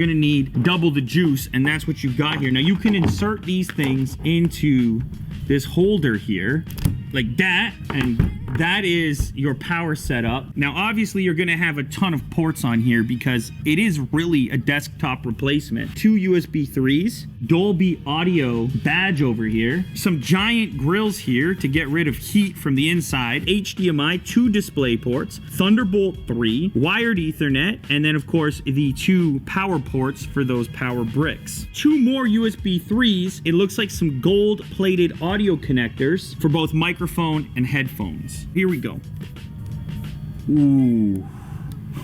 You're gonna need double the juice, and that's what you got here. Now you can insert these things into this holder here, like that, and that is your power setup. Now, obviously, you're gonna have a ton of ports on here because it is really a desktop replacement. 2 USB 3s, Dolby Audio badge over here, some giant grills here to get rid of heat from the inside, HDMI, 2 display ports, Thunderbolt 3, wired Ethernet, and then, of course, the 2 power ports for those power bricks. 2 more USB 3s. It looks like some gold-plated audio connectors for both microphone and headphones. Here we go. Ooh,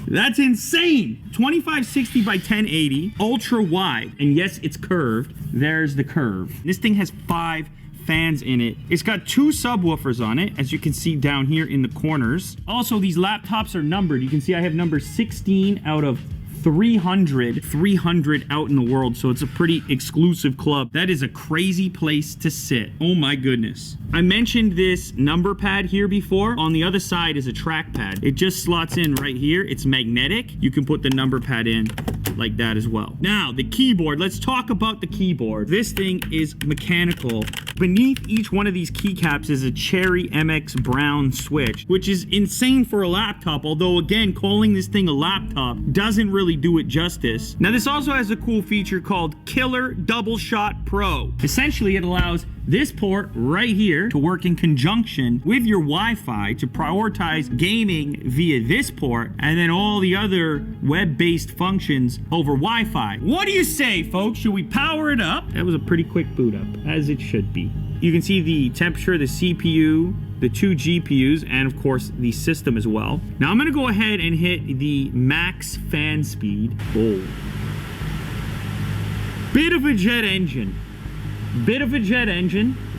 that's insane. 2560 by 1080, ultra wide, and yes, it's curved. There's the curve. This thing has 5 fans in it. It's got 2 subwoofers on it, as you can see down here in the corners. Also, these laptops are numbered. You can see I have number 16 out of 300 out in the world, so it's a pretty exclusive club. That is a crazy place to sit. Oh my goodness. I mentioned this number pad here before. On the other side is a trackpad. It just slots in right here. It's magnetic. You can put the number pad in like that as well. Now, the keyboard. Let's talk about the keyboard. This thing is mechanical. Beneath each one of these keycaps is a Cherry MX Brown switch, which is insane for a laptop, although again, calling this thing a laptop doesn't really do it justice. Now, this also has a cool feature called Killer Double Shot Pro. Essentially, it allows this port right here to work in conjunction with your Wi-Fi to prioritize gaming via this port, and then all the other web-based functions over Wi-Fi. What do you say, folks? Should we power it up? That was a pretty quick boot up, as it should be. You can see the temperature, the CPU, the 2 GPUs, and of course the system as well. Now I'm gonna go ahead and hit the max fan speed. Oh. Bit of a jet engine.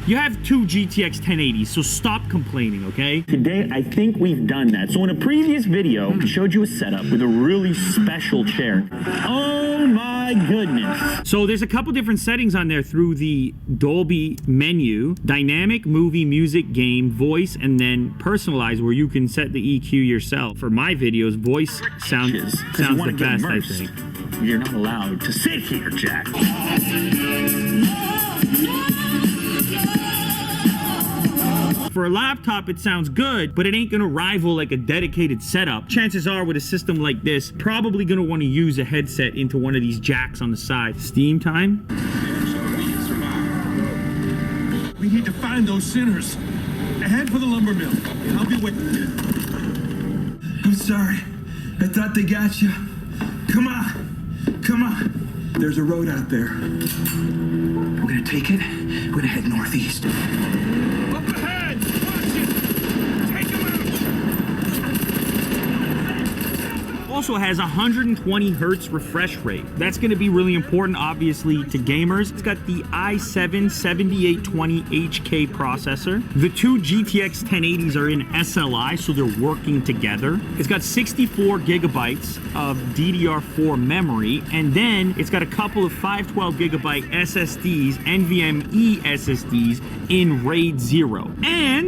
You have 2 GTX 1080s, so stop complaining, okay? Today, I think we've done that. So in a previous video, I showed you a setup with a really special chair. Oh my goodness. So there's a couple different settings on there through the Dolby menu. Dynamic, movie, music, game, voice, and then personalize, where you can set the EQ yourself. For my videos, voice sounds the best, I think. You're not allowed to sit here, Jack. For a laptop, it sounds good, but it ain't gonna rival like a dedicated setup. Chances are with a system like this, probably gonna wanna use a headset into one of these jacks on the side. Steam time. We need to find those sinners. Head for the lumber mill. I'll be with you. I'm sorry. I thought they got you. Come on. There's a road out there. We're gonna take it. We're gonna head northeast. Up ahead! Watch it! Take him out! Also has 120 hertz refresh rate. That's going to be really important, obviously, to gamers. It's got the i7 7820HK processor. The 2 GTX 1080s are in SLI, so they're working together. It's got 64 gigabytes of DDR4 memory, and then it's got a couple of 512 gigabyte SSDs, NVMe SSDs in RAID 0. And